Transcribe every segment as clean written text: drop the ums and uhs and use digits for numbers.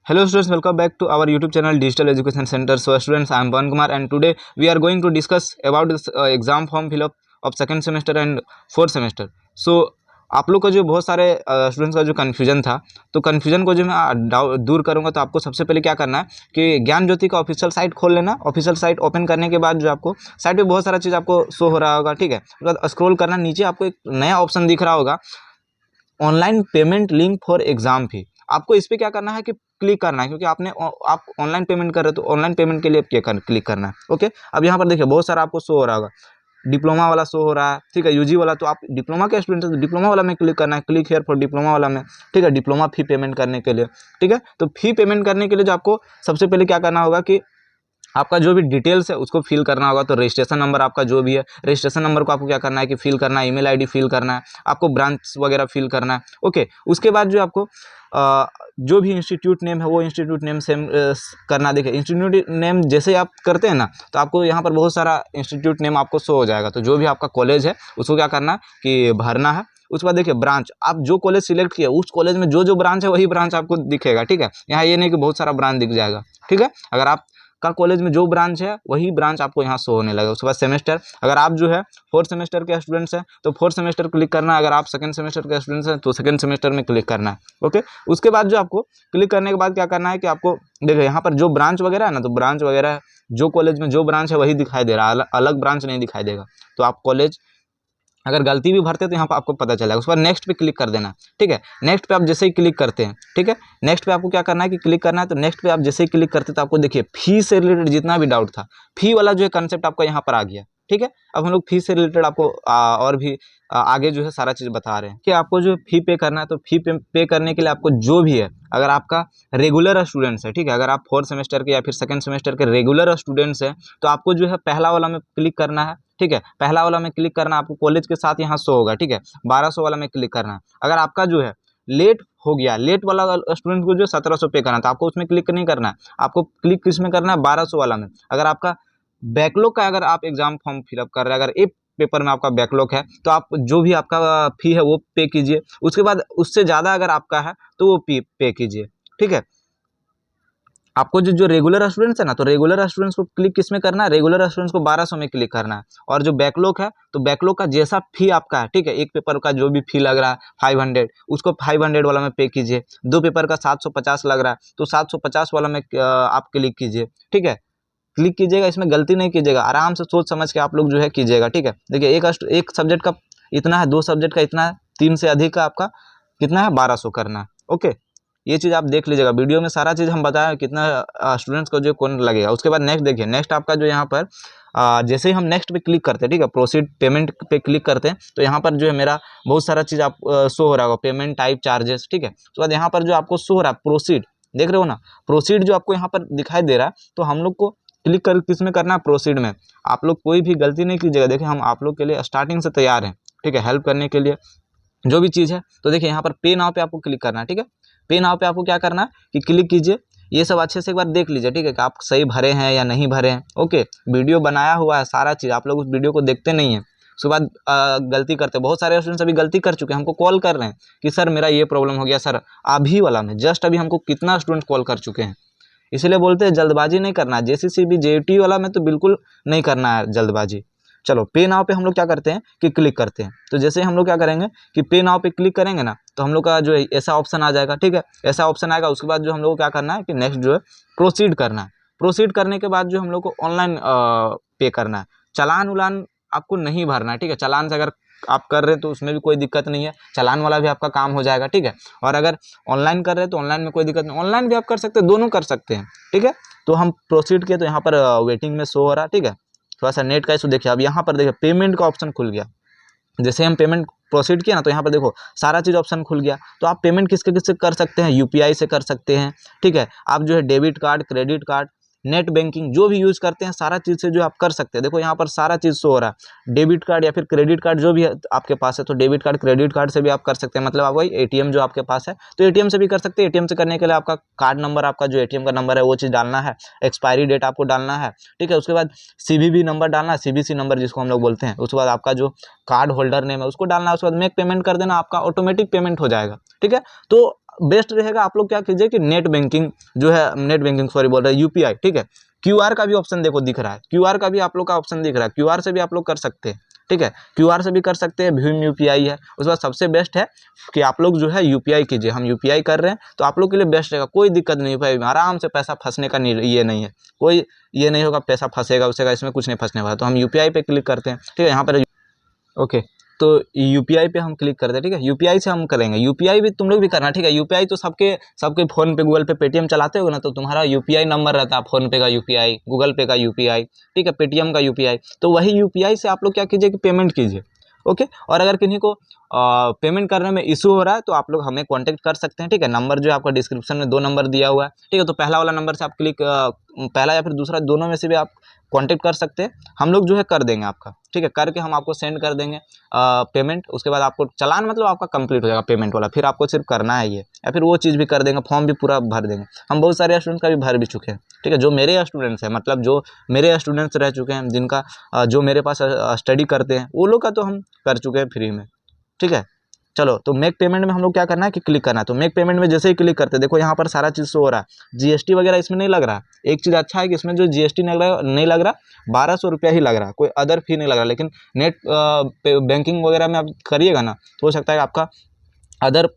Hello students, welcome back to our YouTube channel Digital Education Center. So students, I am Pawan Kumar and today we are going to discuss about this exam form fill up of second semester and fourth semester. So आप लोग का जो बहुत सारे students का जो confusion था, तो कन्फ्यूजन को जो मैं दूर करूंगा, तो आपको सबसे पहले क्या करना है कि ज्ञान ज्योति का ऑफिशियल साइट खोल लेना। ऑफिशियल साइट ओपन करने के बाद जो आपको साइट पे बहुत सारा चीज़ आपको शो हो रहा होगा, ठीक है। उसके बाद स्क्रॉल करना, नीचे आपको एक नया ऑप्शन दिख रहा होगा, online payment link for exam फी। आपको इस पर क्या करना है कि क्लिक करना है, क्योंकि आप ऑनलाइन पेमेंट कर रहे हो, तो ऑनलाइन पेमेंट के लिए क्लिक करना है। ओके, अब यहाँ पर देखिए बहुत सारा आपको शो हो रहा होगा, डिप्लोमा वाला शो हो रहा है, ठीक है, यूजी वाला। तो आप डिप्लोमा के स्टूडेंट हैं तो डिप्लोमा वाला में क्लिक करना है, क्लिक हियर फॉर डिप्लोमा वाला में, ठीक है, डिप्लोमा फी पेमेंट करने के लिए, ठीक है। तो फी पेमेंट करने के लिए जो आपको सबसे पहले क्या करना होगा कि आपका जो भी डिटेल्स है उसको फिल करना होगा। तो रजिस्ट्रेशन नंबर आपका जो भी है, रजिस्ट्रेशन नंबर को आपको क्या करना है कि फिल करना है, ईमेल आईडी फिल करना है, आपको ब्रांच वगैरह फिल करना है। ओके, उसके बाद जो आपको जो भी इंस्टीट्यूट नेम है वो इंस्टीट्यूट नेम सेम करना। देखिए इंस्टीट्यूट नेम जैसे आप करते हैं ना, तो आपको यहाँ पर बहुत सारा इंस्टीट्यूट नेम आपको शो हो जाएगा। तो जो भी आपका कॉलेज है उसको क्या करना कि भरना है। उसके बाद देखिए ब्रांच, आप जो कॉलेज सिलेक्ट किया उस कॉलेज में जो जो ब्रांच है वही ब्रांच आपको दिखेगा, ठीक है। यहाँ ये नहीं कि बहुत सारा ब्रांच दिख जाएगा, ठीक है। अगर आप का कॉलेज में जो ब्रांच है वही ब्रांच आपको यहाँ शो होने लगेगा। उसके बाद सेमेस्टर, अगर आप जो है फोर्थ सेमेस्टर के स्टूडेंट्स हैं तो फोर्थ सेमेस्टर क्लिक करना है, अगर आप सेकंड सेमेस्टर के स्टूडेंट्स हैं तो सेकंड सेमेस्टर में क्लिक करना है। ओके, उसके बाद जो आपको क्लिक करने के बाद क्या करना है कि आपको देखिए यहाँ पर जो ब्रांच वगैरह है ना, तो ब्रांच वगैरह जो कॉलेज में जो ब्रांच है वही दिखाई दे रहा है, अलग ब्रांच नहीं दिखाई देगा। तो आप कॉलेज अगर गलती भी भरते तो यहाँ पर आपको पता चलेगा। उसके बाद नेक्स्ट पे क्लिक कर देना, ठीक है। नेक्स्ट पे आप जैसे ही क्लिक करते हैं, ठीक है, नेक्स्ट पे आपको क्या करना है कि क्लिक करना है। तो नेक्स्ट पे आप जैसे ही क्लिक करते हैं तो आपको देखिए फी से रिलेटेड जितना भी डाउट था, फी वाला जो है कंसेप्ट आपका यहाँ पर आ गया, ठीक है। अब हम लोग फी से रिलेटेड आपको और भी आगे जो है सारा चीज़ बता रहे हैं कि आपको जो फी पे करना है। तो फी पे करने के लिए आपको जो भी है, अगर आपका रेगुलर स्टूडेंट्स है, ठीक है, अगर आप फोर्थ सेमेस्टर के या फिर सेकंड सेमेस्टर के रेगुलर स्टूडेंट्स हैं तो आपको जो है पहला वाला में क्लिक करना है, ठीक है। पहला वाला में क्लिक करना, आपको कॉलेज के साथ यहाँ शो होगा, ठीक है। 1200 वाला में क्लिक करना है। अगर आपका जो है लेट हो गया, लेट वाला स्टूडेंट को जो 1700 पे करना, तो आपको उसमें क्लिक नहीं करना है, आपको क्लिक किस में करना है, 1200 वाला में। अगर आपका बैकलॉग का अगर आप एग्जाम फॉर्म फिलअप कर रहे हैं, अगर एक पेपर में आपका बैकलॉग है तो आप जो भी आपका फी है वो पे कीजिए। उसके बाद उससे ज़्यादा अगर आपका है तो वो पे कीजिए, ठीक है। आपको जो रेगुलर स्टूडेंट्स है ना, तो रेगुलर स्टूडेंट्स को क्लिक किस में करना है, रेगुलर स्टूडेंट्स को 1200 में क्लिक करना है। और जो बैकलॉग है तो बैकलॉग का जैसा फी आपका है, ठीक है, एक पेपर का जो भी फी लग रहा है 500, उसको 500 वाला में पे कीजिए। दो पेपर का 750 लग रहा है तो 750 वाला में आप क्लिक कीजिए, ठीक है। क्लिक कीजिएगा, इसमें गलती नहीं कीजिएगा, आराम से सोच समझ के आप लोग जो है कीजिएगा, ठीक है। देखिए एक सब्जेक्ट का इतना है, दो सब्जेक्ट का इतना है, 3 से अधिक का आपका कितना है, 1200 करना है। ओके, ये चीज़ आप देख लीजिएगा, वीडियो में सारा चीज़ हम बताएं कितना स्टूडेंट्स को जो कौन लगेगा। उसके बाद नेक्स्ट देखिए, नेक्स्ट आपका जो यहाँ पर जैसे ही हम नेक्स्ट पे क्लिक करते हैं, ठीक है, प्रोसीड पेमेंट पे क्लिक करते हैं, तो यहाँ पर जो है मेरा बहुत सारा चीज़ आप शो हो रहा होगा, पेमेंट टाइप चार्जेस, ठीक है। उसके बाद यहाँ पर जो आपको शो हो रहा है प्रोसीड, देख रहे हो ना, प्रोसीड जो आपको यहाँ पर दिखाई दे रहा है, तो हम लोग को क्लिक कर किस में करना है, प्रोसीड में। आप लोग कोई भी गलती नहीं कीजिएगा, देखिए हम आप लोग के लिए स्टार्टिंग से तैयार हैं, ठीक है, हेल्प करने के लिए जो भी चीज़ है। तो देखिए यहाँ पर पे नाउ पे आपको क्लिक करना है, ठीक है। पे नाउ पे आपको क्या करना है कि क्लिक कीजिए, ये सब अच्छे से एक बार देख लीजिए, ठीक है, कि आप सही भरे हैं या नहीं भरे हैं। ओके, वीडियो बनाया हुआ है सारा चीज़, आप लोग उस वीडियो को देखते नहीं हैं, उसके बाद गलती करते। बहुत सारे स्टूडेंट्स अभी गलती कर चुके हैं, हमको कॉल कर रहे हैं कि सर मेरा ये प्रॉब्लम हो गया सर। अभी वाला में जस्ट अभी हमको कितना स्टूडेंट कॉल कर चुके हैं। इसलिए बोलते हैं जल्दबाजी नहीं करना है, जेसीसीबी जेईटी वाला में तो बिल्कुल नहीं करना है जल्दबाजी। चलो पे नाउ पे हम लोग क्या करते हैं कि क्लिक करते हैं। तो जैसे हम लोग क्या करेंगे कि पे नाउ पे क्लिक करेंगे ना, तो हम लोग का जो है ऐसा ऑप्शन आ जाएगा, ठीक है, ऐसा ऑप्शन आएगा। उसके बाद जो हम लोग को क्या करना है कि नेक्स्ट जो है प्रोसीड करना है। प्रोसीड करने के बाद जो हम लोग को ऑनलाइन पे करना है। चालान उलान आपको नहीं भरना है, ठीक है। चालान से अगर आप कर रहे हैं तो उसमें भी कोई दिक्कत नहीं है, चालान वाला भी आपका काम हो जाएगा, ठीक है। और अगर ऑनलाइन कर रहे हैं तो ऑनलाइन में कोई दिक्कत नहीं, ऑनलाइन भी आप कर सकते हैं, दोनों कर सकते हैं, ठीक है। तो हम प्रोसीड किए तो यहाँ पर वेटिंग में शो हो रहा है, ठीक है। थोड़ा सा नेट का इशू देखिए। अब यहाँ पर देखिए पेमेंट का ऑप्शन खुल गया, जैसे हम पेमेंट प्रोसीड किया ना, तो यहाँ पर देखो सारा चीज़ ऑप्शन खुल गया। तो आप पेमेंट किसके किससे कर सकते हैं, यूपीआई से कर सकते हैं, ठीक है। आप जो है debit card, credit card, net banking जो भी यूज़ करते हैं सारा चीज़ से जो आप कर सकते हैं। देखो यहाँ पर सारा चीज़ शो हो रहा है, डेबिट कार्ड या फिर क्रेडिट कार्ड जो भी आपके पास है, तो डेबिट कार्ड क्रेडिट कार्ड से भी आप कर सकते हैं। मतलब आप वही एटीएम जो आपके पास है तो एटीएम से भी कर सकते हैं। एटीएम से करने के लिए आपका कार्ड नंबर, आपका जो एटीएम का नंबर है वो चीज़ डालना है, एक्सपायरी डेट आपको डालना है, ठीक है। उसके बाद सीवीवी नंबर डालना है, सीवीसी नंबर जिसको हम लोग बोलते हैं। उसके बाद आपका जो कार्ड होल्डर नेम है उसको डालना है। उसके बाद मेक पेमेंट कर देना, आपका ऑटोमेटिक पेमेंट हो जाएगा, ठीक है। तो बेस्ट रहेगा आप लोग क्या कीजिए कि नेट बैंकिंग जो है, नेट बैंकिंग सॉरी बोल रहे हैं, यूपीआई, ठीक है। क्यूआर का भी ऑप्शन देखो दिख रहा है, क्यूआर का भी आप लोग का ऑप्शन दिख रहा है, क्यूआर से भी आप लोग कर सकते हैं, ठीक है। क्यूआर से भी कर सकते हैं, भीम यूपीआई है। उसके बाद सबसे बेस्ट है कि आप लोग जो है यूपीआई कीजिए। हम यूपीआई कर रहे हैं तो आप लोग के लिए बेस्ट रहेगा, कोई दिक्कत नहीं भाई, आराम से पैसा फंसने का ये नहीं है, कोई ये नहीं होगा पैसा फंसेगा उसेगा, इसमें कुछ नहीं फंसने वाला। तो हम यूपीआई पे क्लिक करते हैं, ठीक है। यहाँ पर ओके, तो यूपीआई पे हम क्लिक करते हैं, ठीक है। यूपीआई से हम करेंगे, यूपीआई भी तुम लोग भी करना, ठीक है। यूपीआई तो सबके सबके फोन पे, गूगल पे, पेटीएम चलाते हो ना, तो तुम्हारा यूपीआई नंबर रहता है, फोन पे का यूपीआई, गूगल पे का यूपीआई, ठीक है, पेटीएम का यूपीआई। तो वही यूपीआई से आप लोग क्या कीजिए कि पेमेंट कीजिए, ओके। और अगर किन्हीं को पेमेंट करने में इशू हो रहा है तो आप लोग हमें कांटेक्ट कर सकते हैं, ठीक है। नंबर जो है आपका डिस्क्रिप्शन में 2 नंबर दिया हुआ है, ठीक है। तो पहला वाला नंबर से आप पहला या फिर दूसरा, दोनों में से भी आप कांटेक्ट कर सकते हैं। हम लोग जो है कर देंगे आपका, ठीक है, करके हम आपको सेंड कर देंगे पेमेंट। उसके बाद आपको चालान मतलब आपका कंप्लीट हो जाएगा पेमेंट वाला, फिर आपको सिर्फ करना है ये, या फिर वो चीज़ भी कर देंगे, फॉर्म भी पूरा भर देंगे। हम बहुत सारे स्टूडेंट का भी भर भी चुके हैं, ठीक है। जो मेरे स्टूडेंट्स हैं, मतलब जो मेरे स्टूडेंट्स रह चुके हैं, जिनका जो मेरे पास स्टडी करते हैं, वो लोग का तो हम कर चुके हैं फ्री में, ठीक है। चलो, तो मेक पेमेंट में हम लोग क्या करना है कि क्लिक करना है। तो मेक पेमेंट में जैसे ही क्लिक करते हैं, देखो यहाँ पर सारा चीज़ शो हो रहा है, जीएसटी वगैरह इसमें नहीं लग रहा। एक चीज़ अच्छा है कि इसमें जो जीएसटी नहीं लग रहा, 1200 रुपया ही लग रहा, कोई अदर फी नहीं लग रहा। लेकिन नेट बैंकिंग वगैरह में आप करिएगा ना, तो हो सकता है आपका अदर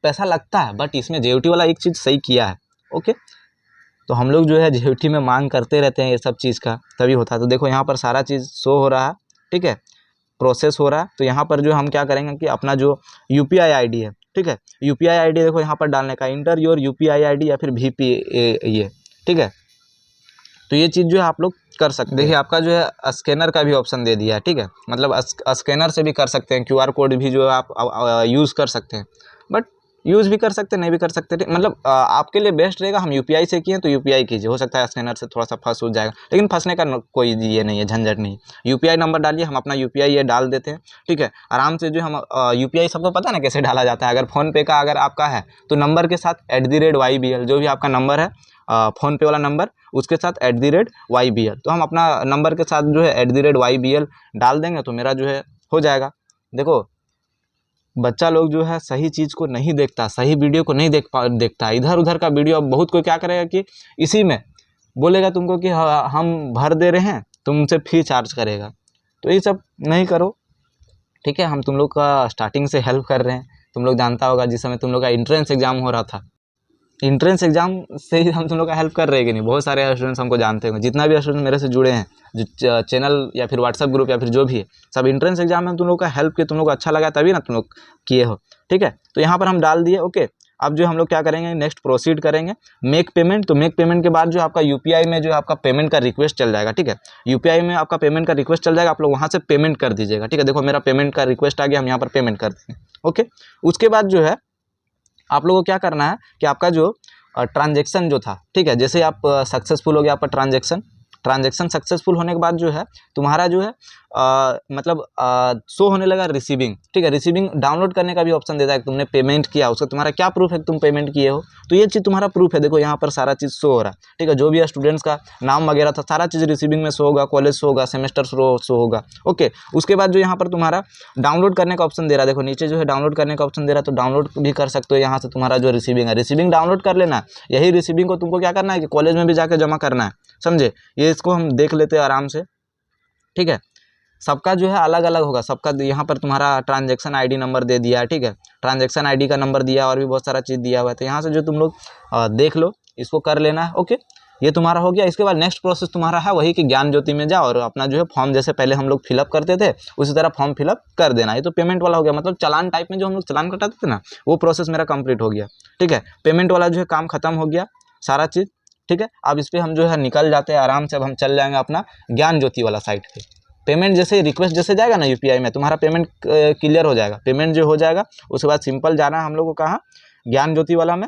पैसा लगता है, बट इसमें जेयूटी वाला एक चीज़ सही किया है, ओके। तो हम लोग जो है जेयूटी में मांग करते रहते हैं, ये सब चीज़ का तभी होता है। तो देखो यहाँ पर सारा चीज़ शो हो रहा है, ठीक है, प्रोसेस हो रहा है। तो यहाँ पर जो हम क्या करेंगे कि अपना जो यूपीआई आईडी है, ठीक है, यूपीआई आईडी देखो यहाँ पर डालने का, इंटर योर यूपीआई आईडी या फिर वीपी ये, ठीक है। तो ये चीज़ जो है आप लोग कर सकते हैं। देखिए आपका जो है स्कैनर का भी ऑप्शन दे दिया है, ठीक है, मतलब स्कैनर से भी कर सकते हैं, क्यूआर कोड भी जो है आप यूज़ कर सकते हैं, बट यूज़ भी कर सकते हैं, नहीं भी कर सकते, मतलब आपके लिए बेस्ट रहेगा। हम यूपीआई से किए तो यूपीआई कीजिए, हो सकता है स्कैनर से थोड़ा सा फंस हो जाएगा, लेकिन फंसने का कोई ये नहीं है, झंझट नहीं। यूपीआई नंबर डालिए, हम अपना यूपीआई ये डाल देते हैं, ठीक है। आराम से जो हम यूपीआई सबको पता है ना कैसे डाला जाता है। अगर फ़ोन पे का अगर आपका है तो नंबर के साथ @YBL जो भी आपका नंबर है, फ़ोन पे वाला नंबर, उसके साथ @YBL, तो हम अपना नंबर के साथ जो है @YBL डाल देंगे तो मेरा जो है हो जाएगा। देखो बच्चा लोग जो है सही चीज़ को नहीं देखता, सही वीडियो को नहीं देखता, इधर उधर का वीडियो। अब बहुत कोई क्या करेगा कि इसी में बोलेगा तुमको कि हम भर दे रहे हैं, तुमसे फी चार्ज करेगा। तो ये सब नहीं करो, ठीक है। हम तुम लोग का स्टार्टिंग से हेल्प कर रहे हैं। तुम लोग जानता होगा जिस समय तुम लोग का एंट्रेंस एग्जाम हो रहा था, एंट्रेंस एग्जाम से ही हम तुम लोग का हेल्प कर रहे हैं कि नहीं। बहुत सारे स्टूडेंट्स हमको जानते होंगे, जितना भी स्टूडेंट मेरे से जुड़े हैं, जो चैनल या फिर व्हाट्सएप ग्रुप या फिर जो भी है, सब एंट्रेंस एग्जाम में तुम लोग का हेल्प किया, तुम लोग को अच्छा लगा तभी ना तुम लोग किए हो, ठीक है। तो यहाँ पर हम डाल दिए, ओके। अब जो हम लोग क्या करेंगे, नेक्स्ट प्रोसीड करेंगे मेक पेमेंट। तो मेक पेमेंट के बाद जो आपका यूपीआई में जो आपका पेमेंट का रिक्वेस्ट चल जाएगा, ठीक है। यूपीआई में आपका पेमेंट का रिक्वेस्ट चल जाएगा, आप लोग वहाँ से पेमेंट कर दीजिएगा, ठीक है। देखो मेरा पेमेंट का रिक्वेस्ट आ गया, हम यहाँ पर पेमेंट कर देंगे, ओके। उसके बाद जो है आप लोगों को क्या करना है कि आपका जो ट्रांजैक्शन जो था, ठीक है, जैसे आप सक्सेसफुल हो गया आपका ट्रांजैक्शन सक्सेसफुल होने के बाद जो है तुम्हारा जो है मतलब शो होने लगा रिसीविंग, ठीक है। रिसीविंग डाउनलोड करने का भी ऑप्शन देता है कि तुमने पेमेंट किया, उसका तुम्हारा क्या प्रूफ है कि तुम पेमेंट किए हो। तो ये चीज़ तुम्हारा प्रूफ है, देखो यहाँ पर सारा चीज़ शो हो रहा है, ठीक है। जो भी स्टूडेंट्स का नाम वगैरह था सारा चीज़ रिसीविंग में शो होगा, कॉलेज शो होगा, सेमेस्टर शो होगा, ओके। उसके बाद जो यहाँ पर तुम्हारा डाउनलोड करने का ऑप्शन दे रहा है, देखो नीचे जो है डाउनलोड करने का ऑप्शन दे रहा है, तो डाउनलोड भी कर सकते हो यहाँ से। तुम्हारा जो रिसीविंग है, रिसीविंग डाउनलोड कर लेना है। यही रिसीविंग को तुमको क्या करना है कि कॉलेज में भी जाकर जमा करना है, समझे। ये इसको हम देख लेते हैं आराम से, ठीक है। सबका जो है अलग अलग होगा, सबका यहाँ पर तुम्हारा ट्रांजैक्शन आईडी नंबर दे दिया है, ठीक है। ट्रांजैक्शन आईडी का नंबर दिया, और भी बहुत सारा चीज़ दिया हुआ है। तो यहाँ से जो तुम लोग देख लो, इसको कर लेना है, ओके। ये तुम्हारा हो गया। इसके बाद नेक्स्ट प्रोसेस तुम्हारा है वही कि ज्ञान ज्योति में जाओ और अपना जो है फॉर्म, जैसे पहले हम लोग फिलअप करते थे उसी तरह फॉर्म फिलअप कर देना। ये तो पेमेंट वाला हो गया, मतलब चालान टाइप में जो हम लोग चालान कटाते थे ना, वो प्रोसेस मेरा कंप्लीट हो गया, ठीक है। पेमेंट वाला जो है काम खत्म हो गया सारा चीज़, ठीक है। अब इस पर हम जो है निकल जाते हैं आराम से। अब हम चल जाएंगे अपना ज्ञान ज्योति वाला साइट पे। पेमेंट जैसे रिक्वेस्ट जैसे जाएगा ना यूपीआई में, तुम्हारा पेमेंट क्लियर हो जाएगा। पेमेंट जो हो जाएगा उसके बाद सिंपल जाना है हम लोग को कहाँ, ज्ञान ज्योति वाला में।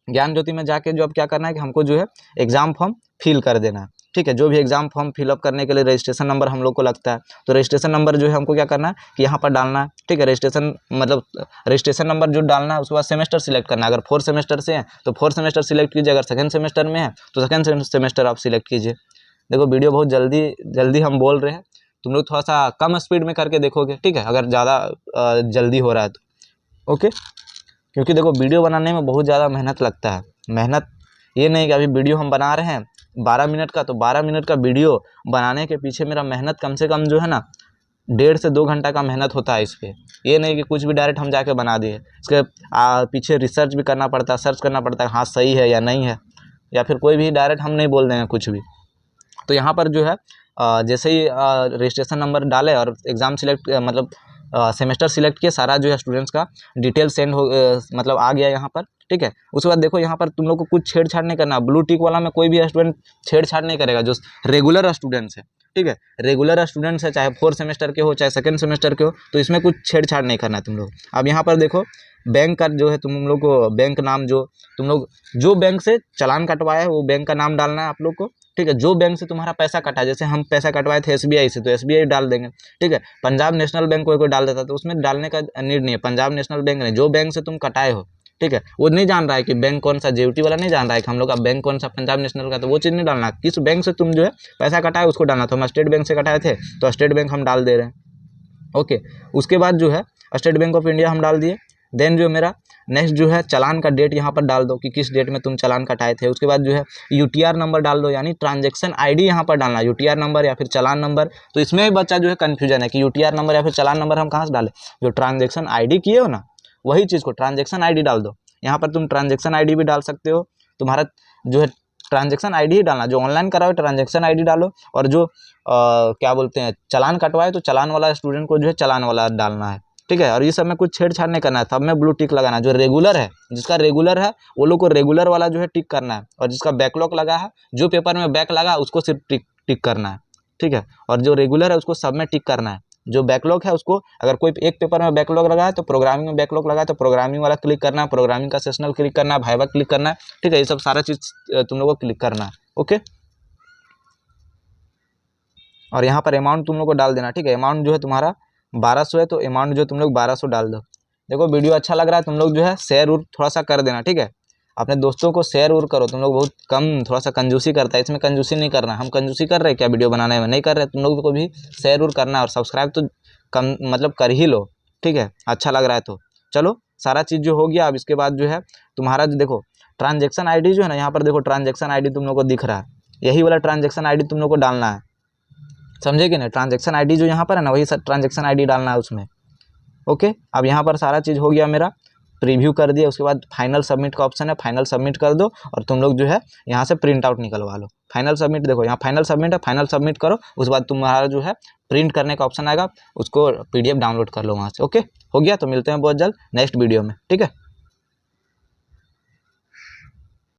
ज्ञान ज्योति में जाके जो अब क्या करना है कि हमको जो है एग्ज़ाम फॉर्म फिल कर देना है, ठीक है। जो भी एग्ज़ाम फॉर्म फिलअप करने के लिए रजिस्ट्रेशन नंबर हम लोग को लगता है, तो रजिस्ट्रेशन नंबर जो है हमको क्या करना है कि यहाँ पर डालना है, ठीक है। रजिस्ट्रेशन मतलब रजिस्ट्रेशन नंबर जो डालना है, उसके बाद सेमेस्टर सिलेक्ट करना है। अगर 4th सेमेस्टर से है तो 4th सेमेस्टर सिलेक्ट कीजिए, अगर 2nd सेमेस्टर में है तो 2nd सेमेस्टर आप सिलेक्ट कीजिए। देखो वीडियो बहुत जल्दी हम बोल रहे हैं, तुम लोग थोड़ा सा कम स्पीड में करके देखोगे, ठीक है, अगर ज़्यादा जल्दी हो रहा है तो, ओके। क्योंकि देखो वीडियो बनाने में बहुत ज़्यादा मेहनत लगता है। मेहनत ये नहीं कि अभी वीडियो हम बना रहे हैं 12 मिनट का, तो 12 मिनट का वीडियो बनाने के पीछे मेरा मेहनत कम से कम जो है ना 1.5 से 2 घंटा का मेहनत होता है इस पर। ये नहीं कि कुछ भी डायरेक्ट हम जाके बना दिए, इसके पीछे रिसर्च भी करना पड़ता है, सर्च करना पड़ता है हाँ सही है या नहीं है, या फिर कोई भी डायरेक्ट हम नहीं बोल देंगे कुछ भी। तो यहाँ पर जो है जैसे ही रजिस्ट्रेशन नंबर डाले और एग्ज़ाम सिलेक्ट मतलब सेमेस्टर सिलेक्ट किया, सारा जो है स्टूडेंट्स का डिटेल सेंड हो मतलब आ गया यहाँ पर, ठीक है। उसके बाद देखो यहाँ पर तुम लोग को कुछ छेड़छाड़ नहीं करना। ब्लू टिक वाला में कोई भी स्टूडेंट छेड़छाड़ नहीं करेगा जो रेगुलर स्टूडेंट्स है, ठीक है। रेगुलर स्टूडेंट्स है, चाहे 4 सेमेस्टर के हो चाहे 2nd सेमेस्टर के हो, तो इसमें कुछ छेड़छाड़ नहीं करना है तुम लोग। अब यहाँ पर देखो बैंक का जो है तुम लोग को बैंक नाम, जो तुम लोग जो बैंक से चालान कटवाया है वो बैंक का नाम डालना है आप लोग को, ठीक है। जो बैंक से तुम्हारा पैसा कटा, जैसे हम पैसा कटवाए थे SBI से, तो SBI डाल देंगे, ठीक है। पंजाब नेशनल बैंक कोई डाल देता तो उसमें डालने का नीड नहीं है। पंजाब नेशनल बैंक नहीं, जो बैंक से तुम कटाए हो, ठीक है। वो नहीं जान रहा है कि बैंक कौन सा, JUT वाला नहीं जान रहा है कि हम लोग का बैंक कौन सा पंजाब नेशनल का, तो वो चीज़ नहीं डालना। किस बैंक से तुम जो है पैसा कटाए उसको डालना। तो हम स्टेट बैंक से कटाए थे तो स्टेट बैंक हम डाल दे रहे हैं, ओके। उसके बाद जो है स्टेट बैंक ऑफ इंडिया हम डाल दिए। देन जो मेरा नेक्स्ट जो है चालान का डेट यहाँ पर डाल दो कि किस डेट में तुम चालान कटाए थे। उसके बाद जो है UTR नंबर डाल दो, यानी ट्रांजैक्शन ID यहाँ पर डालना, UTR नंबर या फिर चालान नंबर। तो इसमें भी बच्चा जो है कन्फ्यूजन है कि UTR नंबर या फिर चालान नंबर हम कहाँ से डालें। जो ट्रांजैक्शन ID किए हो ना, वही चीज़ को ट्रांजैक्शन ID डाल दो। यहाँ पर तुम ट्रांजैक्शन ID भी डाल सकते हो, तुम्हारा जो है ट्रांजैक्शन ID ही डालना। जो ऑनलाइन कराओ ट्रांजैक्शन ID डालो, और जो क्या बोलते हैं चालान कटवाए तो चालान वाला स्टूडेंट को जो है चालान वाला डालना है, ठीक है। और ये सब में कुछ छेड़छाड़ नहीं करना है। सब में ब्लू टिक लगाना है। जो रेगुलर है, जिसका रेगुलर है वो लोग को रेगुलर वाला जो है टिक करना है, और जिसका बैकलॉग लगा है, जो पेपर में बैक लगा उसको सिर्फ टिक करना है, ठीक है। और जो रेगुलर है उसको सब में टिक करना है। जो बैकलॉग है उसको, अगर कोई एक पेपर में बैकलॉग लगा है तो प्रोग्रामिंग में बैकलॉग लगा है तो प्रोग्रामिंग वाला क्लिक करना है, प्रोग्रामिंग का सेशनल क्लिक करना है, वाइवा क्लिक करना है, ठीक है। ये सब सारा चीज़ तुम लोग को क्लिक करना है, ओके। और यहाँ पर अमाउंट तुम लोग को डाल देना, ठीक है। अमाउंट जो है तुम्हारा 1200 है, तो अमाउंट जो तुम लोग 1200 डाल दो। देखो वीडियो अच्छा लग रहा है, तुम लोग जो है शेयर उर थोड़ा सा कर देना, ठीक है। अपने दोस्तों को शेयर उर करो। तुम लोग बहुत कम थोड़ा सा कंजूसी करता है, इसमें कंजूसी नहीं करना। हम कंजूसी कर रहे हैं क्या वीडियो बनाने में? नहीं कर रहे। तुम लोग को भी शेयर उर करना है, और सब्सक्राइब तो कम मतलब कर ही लो, ठीक है। अच्छा लग रहा है तो चलो, सारा चीज़ जो हो गया। अब इसके बाद जो है तुम्हारा जो देखो ट्रांजेक्शन ID जो है ना, यहाँ पर देखो ट्रांजेक्शन ID तुम लोग को दिख रहा है, यही वाला ट्रांजेक्शन ID तुम लोग को डालना है, समझे कि नहीं। ट्रांजेक्शन ID जो यहाँ पर है ना, वही ट्रांजेक्शन ID डालना है उसमें, ओके। अब यहाँ पर सारा चीज़ हो गया मेरा, प्रीव्यू कर दिया। उसके बाद फाइनल सबमिट का ऑप्शन है, फाइनल सबमिट कर दो, और तुम लोग जो है यहाँ से प्रिंट आउट निकलवा लो। फाइनल सबमिट देखो यहाँ फाइनल सबमिट है, फाइनल सबमिट करो। उसके बाद तुम्हारा जो है प्रिंट करने का ऑप्शन आएगा, उसको PDF डाउनलोड कर लो वहाँ से, ओके। हो गया, तो मिलते हैं बहुत जल्द नेक्स्ट वीडियो में, ठीक है।